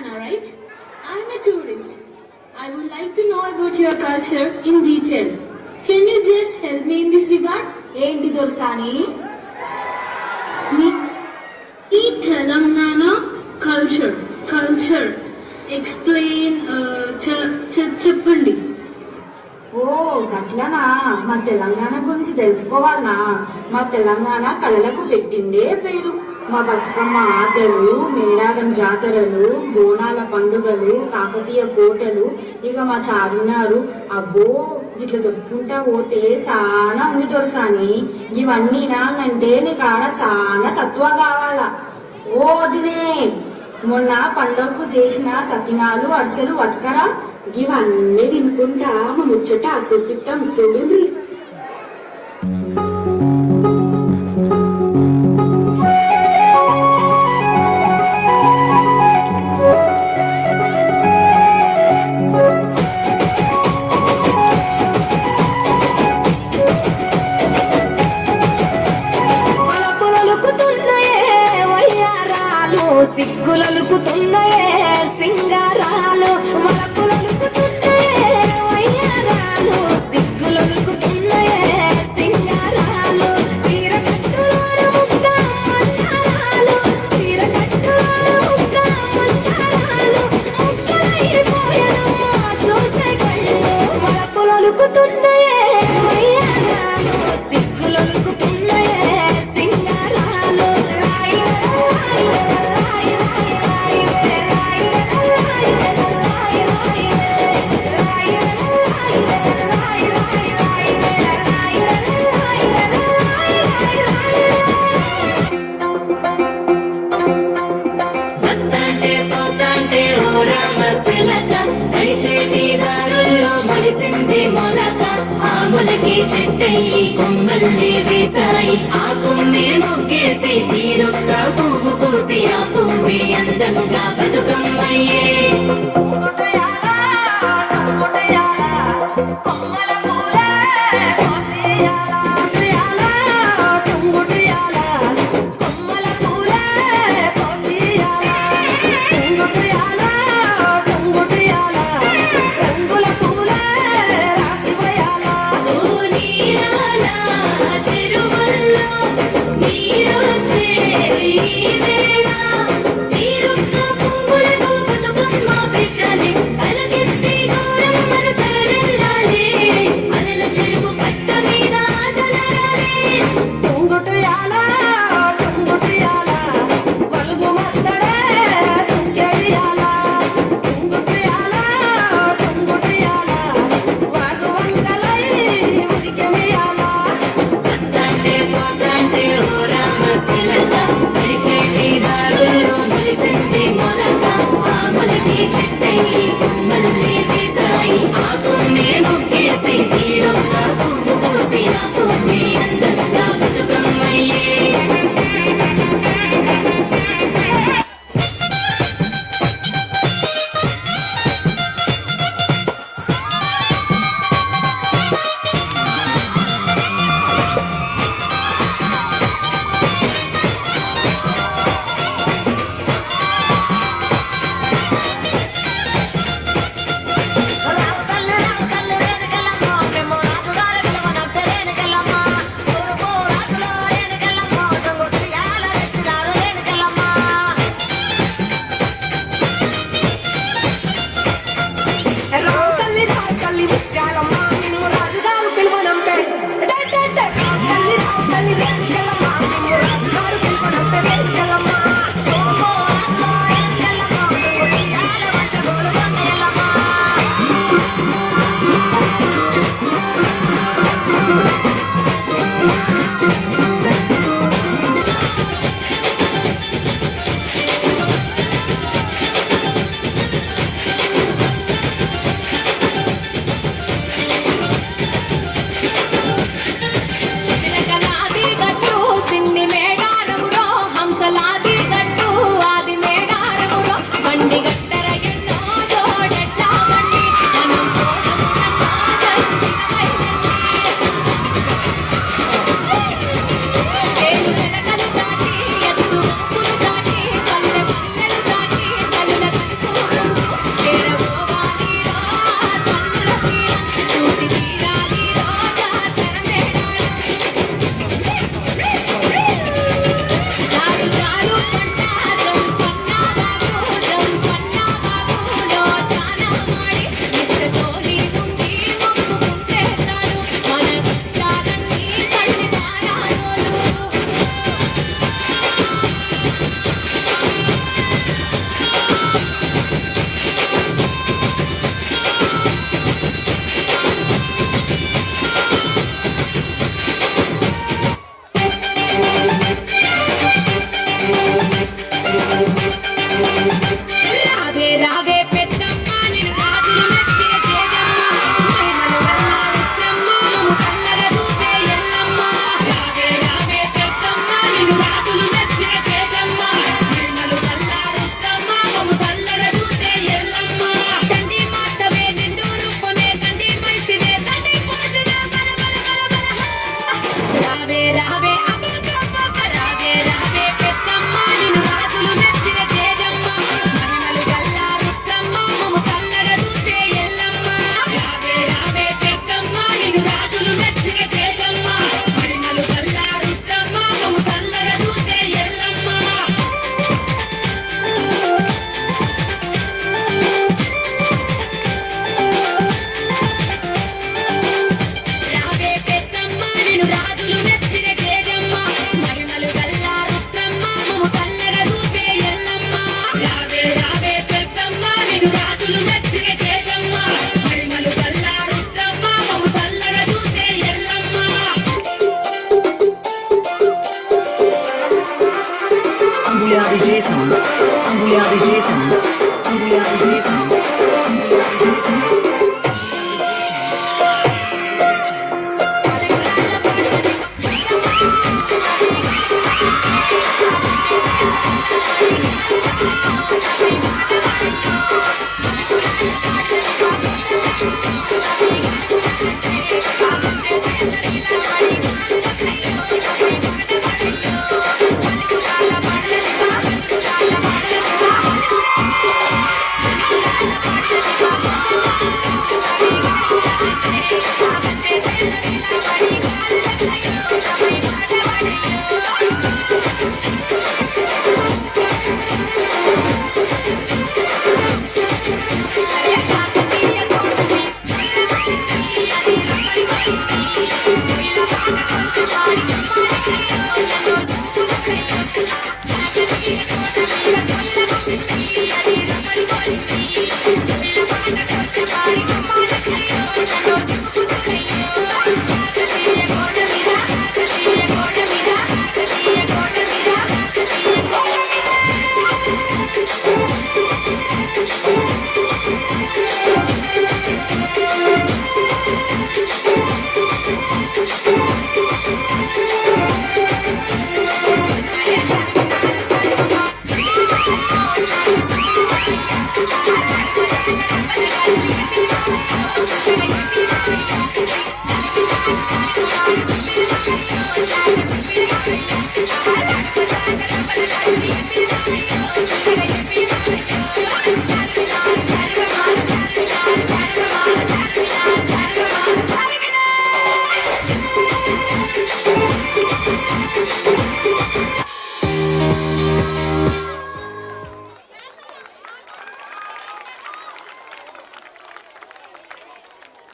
Telangana, right? I'm a tourist. I would like to know about your culture in detail. Can you just help me in this regard? ఏంటి దొరసాని? ఈ Telangana culture explain చెప్పండి. ఓ గట్లనా? మా తెలంగాణ గురించి తెలుసుకోవాలనా? మా తెలంగాణ కళలకు పెట్టిందే పేరు. మా బతుకమ్మ ఆటలు, మేడారం జాతరలు, బోనాల పండుగలు, కాకతీయ కోటలు, ఇక మా చార్మినారు. అబ్బో ఇట్లా చెప్పుకుంటా పోతే సానా ఉంది దొరసాని. ఇవన్నీ నానంటే నీకాడ సానా సత్వ కావాలా. ఓ దినే మొన్న పండుగకు చేసిన సకినాలు అరిసెలు పట్టుకరా. ఇవన్నీ తినుకుంటా మా ముచ్చట అసూపిస్తాం చూడు. సిగ్గులలుకుతున్నాయే సింగారాలు, మలపులలుకుతున్నాయే వయ్యారాలు, సిగ్గులలుకుతున్నాయే సింగారాలు, చీర కట్టులోన ముక్క మంచారాలు, చీర కట్టులోన ముక్క మంచారాలు, ముక్కలైపోయానమ్మా చూసే కళ్ళు, మలపులలుకుతున్నాయే వయ్యారాలు, సిగ్గులలుకుతున్నాయే సింగారాలు. నడిచేటి దారుల్లో మొలిసింది మొలక, ఆములకి చెట్టయి కొమ్మల్ని వేసాయి, ఆ కొమ్మే మొగ్గేసి తీరొక్క పువ్వు పూసి, ఆ పువ్వే అందంగా బతుకమ్మయ్యే. రావే రావే అబ్బబ్బబ్బబ్బ రావే రావే పెద్దమ్మ నిన్ను రాజులు మెచ్చిన తేజమ్మ మహిమలు గల్లా రుక్కమ్మ మమ్ము సల్లగా చూసే ఎల్లమ్మ రావే రావే పెద్దమ్మ నిన్ను రాజులు మెచ్చిన తేజమ్మ మహిమలు గల్లా రుక్కమ్మ మమ్ము సల్లగా చూసే ఎల్లమ్మ రావే పెద్దమ్మ నిన్ను రాజులు మెచ్చిన తేజమ్మ మహిమలు గల్లా రుద్రమ్మ మమ్ము సల్లగా చూసే ఎల్లమ్మ రావే రావే పెద్దమ్మ నిన్ను రాజులు మెచ్చిన తేజమ్మ మహిమలు గల్లా రుద్రమ్మ మమ్ము సల్లగా చూసే Yellamma Angular Jasons, Angular Jasons, Angular Jasons, Angular Jasons.